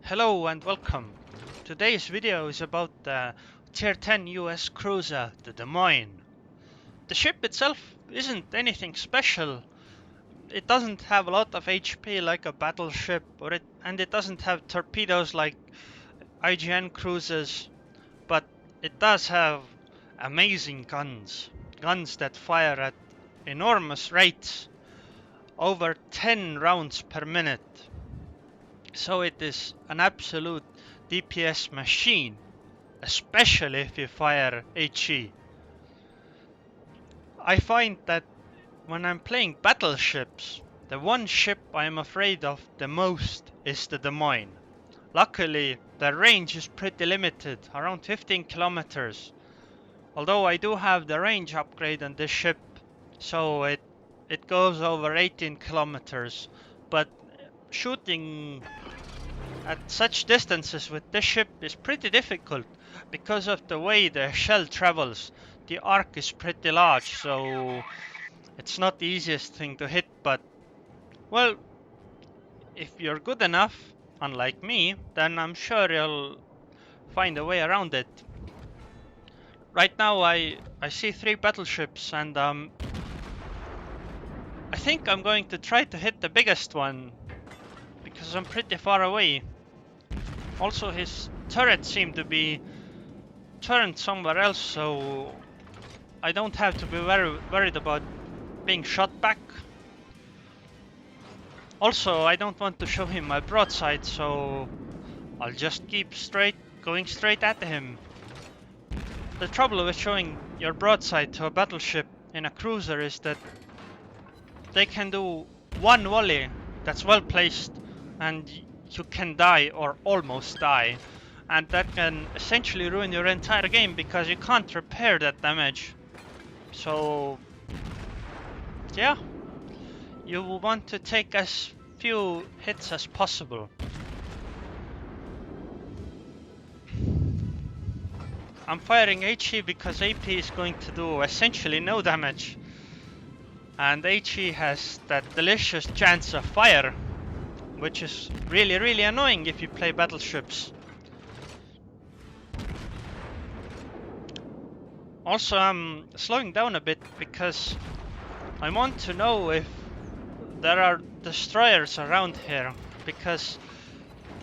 Hello and welcome. Today's video is about the Tier 10 US cruiser, the Des Moines. The ship itself isn't anything special. It doesn't have a lot of HP like a battleship, and it doesn't have torpedoes like IGN cruisers, but it does have amazing guns. Guns that fire at enormous rates, over 10 rounds per minute. So it is an absolute DPS machine, especially if you fire HE. I find that when I'm playing battleships, the one ship I'm afraid of the most is the Des Moines. Luckily, the range is pretty limited, around 15 kilometers. Although I do have the range upgrade on this ship, so it goes over 18 kilometers. But shooting at such distances with this ship is pretty difficult because of the way the shell travels. The arc is pretty large, so it's not the easiest thing to hit, but well, if you're good enough, unlike me, then I'm sure you'll find a way around it. Right now I see 3 battleships, and I think I'm going to try to hit the biggest one because I'm pretty far away. Also, his turrets seem to be turned somewhere else, so I don't have to be very worried about being shot back. Also, I don't want to show him my broadside, so I'll just keep going straight at him. The trouble with showing your broadside to a battleship in a cruiser is that they can do one volley that's well placed and you can die or almost die, and that can essentially ruin your entire game because you can't repair that damage. So yeah, you want to take as few hits as possible. I'm firing HE because AP is going to do essentially no damage, and HE has that delicious chance of fire, which is really annoying if you play battleships. Also, I'm slowing down a bit because I want to know if there are destroyers around here, because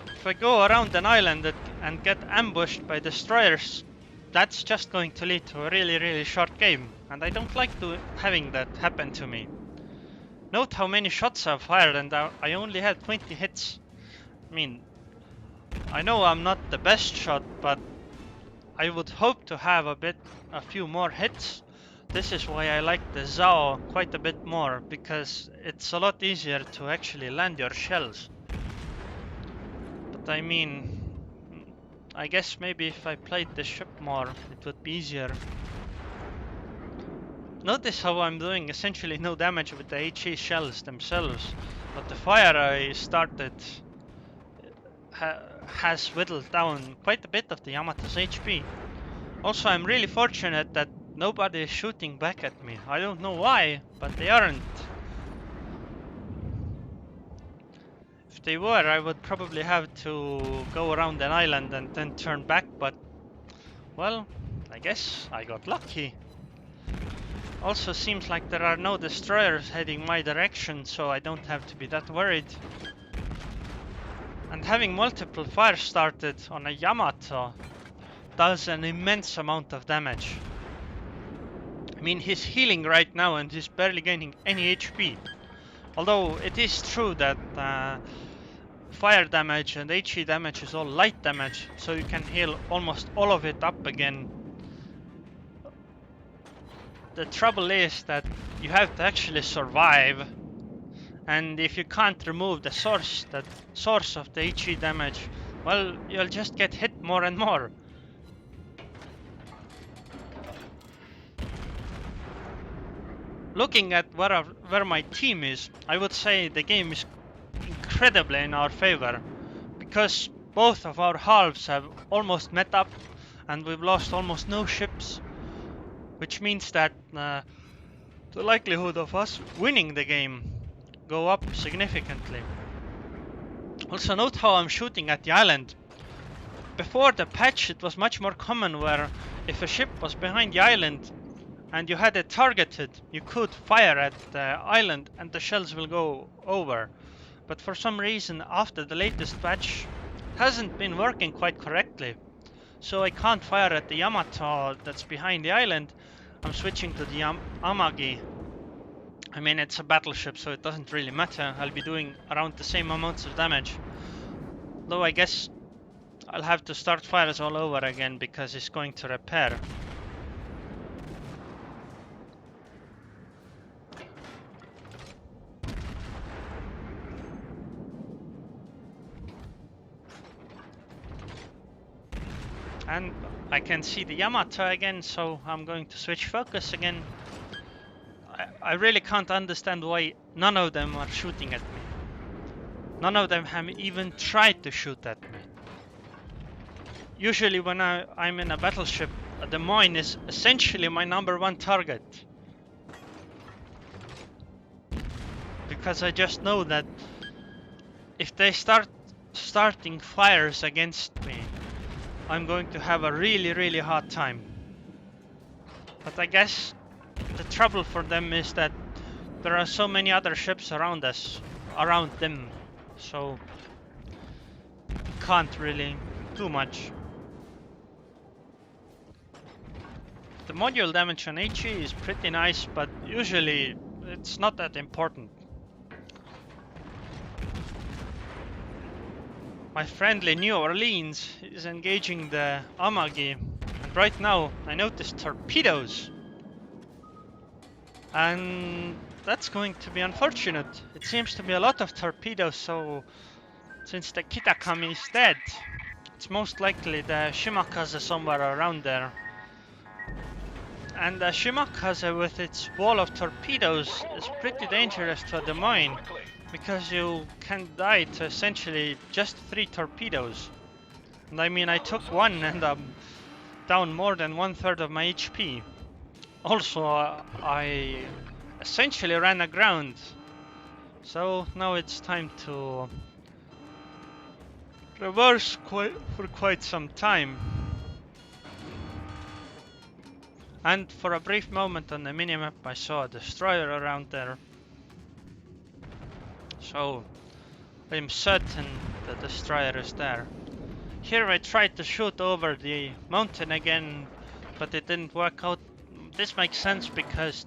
if I go around an island and get ambushed by destroyers, that's just going to lead to a really short game, and I don't like having that happen to me. Note how many shots I've fired, and I only had 20 hits. I mean, I know I'm not the best shot, but I would hope to have a few more hits. This is why I like the Zao quite a bit more, because it's a lot easier to actually land your shells. But I mean, I guess maybe if I played the ship more, it would be easier. Notice how I'm doing essentially no damage with the HE shells themselves, but the fire I started has whittled down quite a bit of the Yamato's HP. Also, I'm really fortunate that nobody is shooting back at me. I don't know why, but they aren't. If they were, I would probably have to go around an island and then turn back, but well, I guess I got lucky. Also seems like there are no destroyers heading my direction, so I don't have to be that worried. And having multiple fires started on a Yamato does an immense amount of damage. I mean, he's healing right now and he's barely gaining any HP. Although it is true that fire damage and HE damage is all light damage, so you can heal almost all of it up again. The trouble is that you have to actually survive, and if you can't remove the source of the HE damage, well, you'll just get hit more and more. Looking at where my team is, I would say the game is incredibly in our favor, because both of our halves have almost met up and we've lost almost no ships, which means that the likelihood of us winning the game go up significantly. Also note how I'm shooting at the island. Before the patch it was much more common where if a ship was behind the island and you had it targeted, you could fire at the island and the shells will go over. But for some reason after the latest patch it hasn't been working quite correctly. So I can't fire at the Yamato that's behind the island. I'm switching to the Amagi. I mean, it's a battleship, so it doesn't really matter. I'll be doing around the same amounts of damage. Though I guess I'll have to start fires all over again because it's going to repair. And I can see the Yamato again, so I'm going to switch focus again. I really can't understand why none of them are shooting at me. None of them have even tried to shoot at me. Usually when I'm in a battleship, a Des Moines is essentially my #1 target. Because I just know that if they starting fires against me, I'm going to have a really hard time. But I guess the trouble for them is that there are so many other ships around us, around them, so can't really do much. The module damage on HE is pretty nice, but usually it's not that important. My friendly New Orleans is engaging the Amagi, and right now I noticed torpedoes. And that's going to be unfortunate. It seems to be a lot of torpedoes, so since the Kitakami is dead, it's most likely the Shimakaze somewhere around there. And the Shimakaze with its wall of torpedoes is pretty dangerous to a Des Moines, because you can die to essentially just 3 torpedoes. And I mean, I took one and I'm down more than 1/3 of my HP. Also, I essentially ran aground. So now it's time to reverse for quite some time. And for a brief moment on the minimap I saw a destroyer around there. So I'm certain the destroyer is there. Here I tried to shoot over the mountain again, but it didn't work out. This makes sense because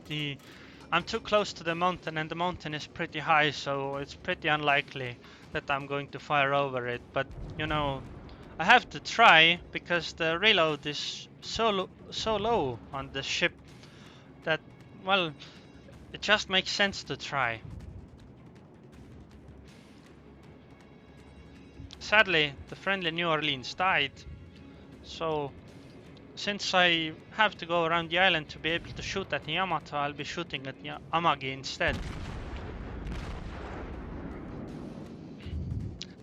I'm too close to the mountain and the mountain is pretty high, so it's pretty unlikely that I'm going to fire over it. But you know, I have to try because the reload is so low on the ship that, well, it just makes sense to try. Sadly, the friendly New Orleans died, so since I have to go around the island to be able to shoot at the Yamato, I'll be shooting at the Amagi instead.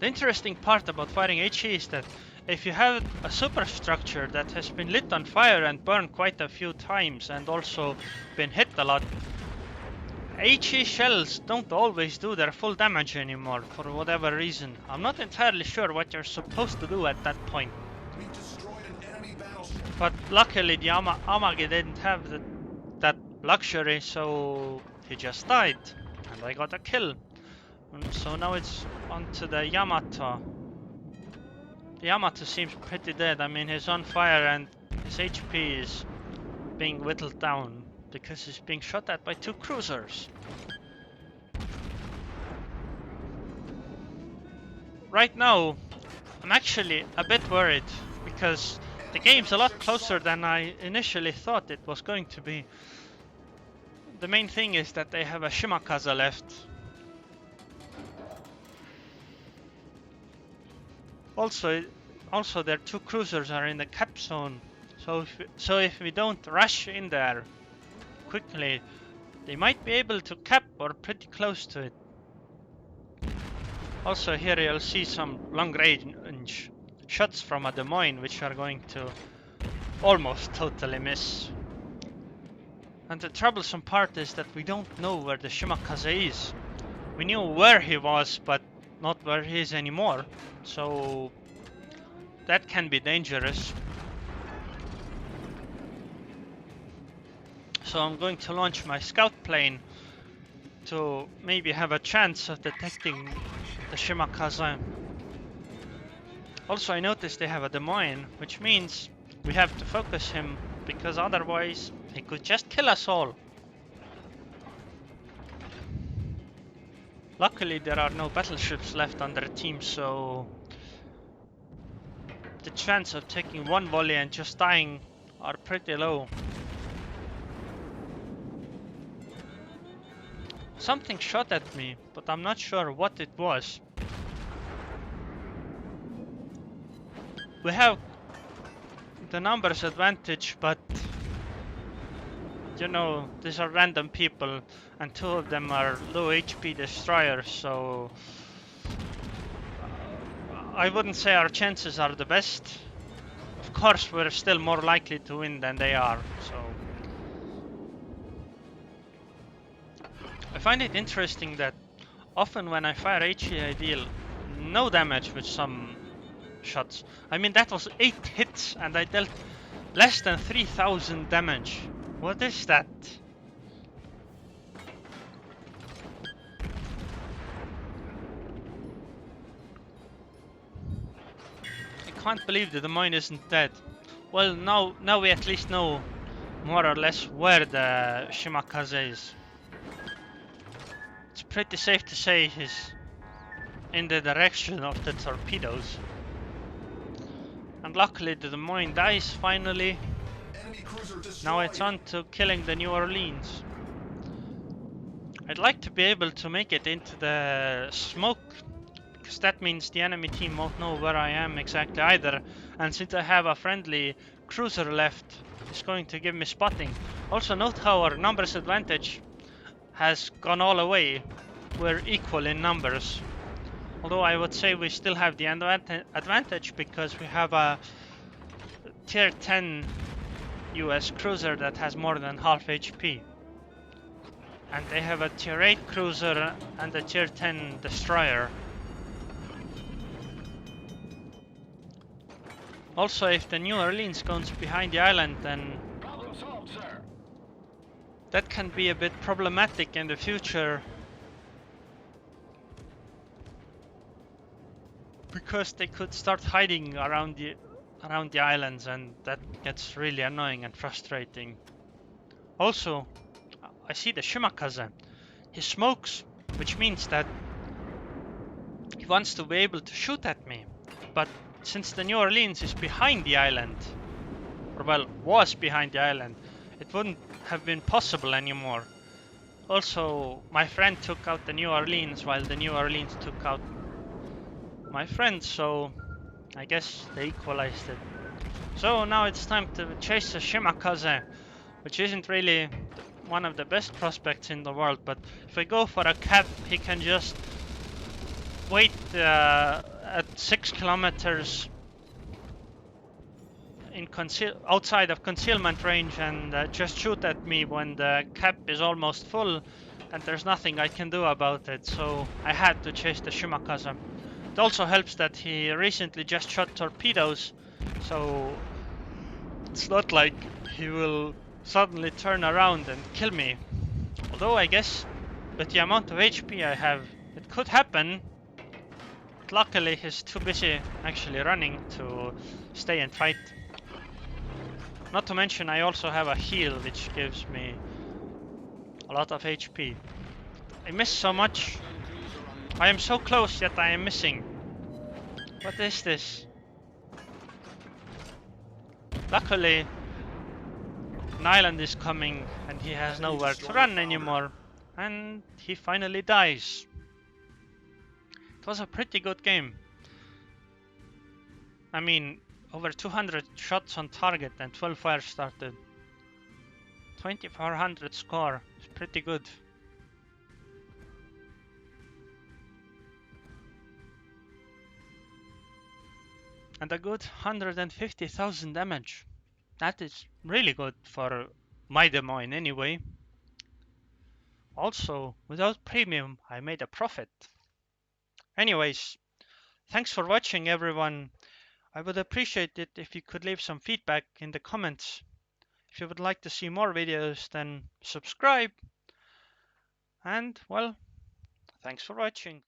The interesting part about firing HE is that if you have a superstructure that has been lit on fire and burned quite a few times and also been hit a lot, HE shells don't always do their full damage anymore for whatever reason. I'm not entirely sure what you're supposed to do at that point. But luckily the Amagi didn't have that luxury, so he just died and I got a kill. And so now it's on to the Yamato. The Yamato seems pretty dead. I mean, he's on fire and his HP is being whittled down because he's being shot at by 2 cruisers. Right now, I'm actually a bit worried because the game's a lot closer than I initially thought it was going to be. The main thing is that they have a Shimakaze left. Also their 2 cruisers are in the cap zone. So if we don't rush in there quickly, they might be able to cap or pretty close to it. Also here you'll see some long range shots from a Des Moines which are going to almost totally miss. And the troublesome part is that we don't know where the Shimakaze is. We knew where he was, but not where he is anymore. So that can be dangerous. So I'm going to launch my scout plane to maybe have a chance of detecting the Shimakaze. Also, I noticed they have a Des Moines, which means we have to focus him, because otherwise he could just kill us all. Luckily, there are no battleships left on their team, so the chance of taking one volley and just dying are pretty low. Something shot at me, but I'm not sure what it was. We have the numbers advantage, but you know, these are random people, and 2 of them are low HP destroyers, so I wouldn't say our chances are the best. Of course, we're still more likely to win than they are, so I find it interesting that often when I fire HE, I deal no damage with some shots. I mean, that was 8 hits and I dealt less than 3000 damage. What is that? I can't believe that the mine isn't dead. Well, now we at least know more or less where the Shimakaze is. It's pretty safe to say he's in the direction of the torpedoes. And luckily the Des Moines dies finally. Now it's on to killing the New Orleans. I'd like to be able to make it into the smoke, because that means the enemy team won't know where I am exactly either. And since I have a friendly cruiser left, it's going to give me spotting. Also note how our numbers advantage has gone all away. We're equal in numbers. Although I would say we still have the advantage because we have a tier 10 US cruiser that has more than half HP. And they have a tier 8 cruiser and a tier 10 destroyer. Also, if the New Orleans goes behind the island, then that can be a bit problematic in the future, because they could start hiding around the islands, and that gets really annoying and frustrating. Also, I see the Shimakaze. He smokes, which means that he wants to be able to shoot at me. But since the New Orleans is behind the island, or well, was behind the island, it wouldn't have been possible anymore. Also, my friend took out the New Orleans while the New Orleans took out my friend, so I guess they equalized it. So now it's time to chase the Shimakaze, which isn't really one of the best prospects in the world, but if I go for a cap, he can just wait at 6 kilometers in outside of concealment range and just shoot at me when the cap is almost full, and there's nothing I can do about it, so I had to chase the Shimakaze. It also helps that he recently just shot torpedoes, so it's not like he will suddenly turn around and kill me. Although I guess with the amount of HP I have, it could happen. But luckily he's too busy actually running to stay and fight. Not to mention I also have a heal, which gives me a lot of HP. I miss so much. I am so close, yet I am missing. What is this? Luckily, an island is coming and he has nowhere to run anymore. And he finally dies. It was a pretty good game. I mean, over 200 shots on target and 12 fires started. 2400 score. It's pretty good. And a good 150,000 damage. That is really good for my Des Moines anyway. Also, without premium, I made a profit. Anyways, thanks for watching, everyone. I would appreciate it if you could leave some feedback in the comments. If you would like to see more videos, then subscribe. And well, thanks for watching.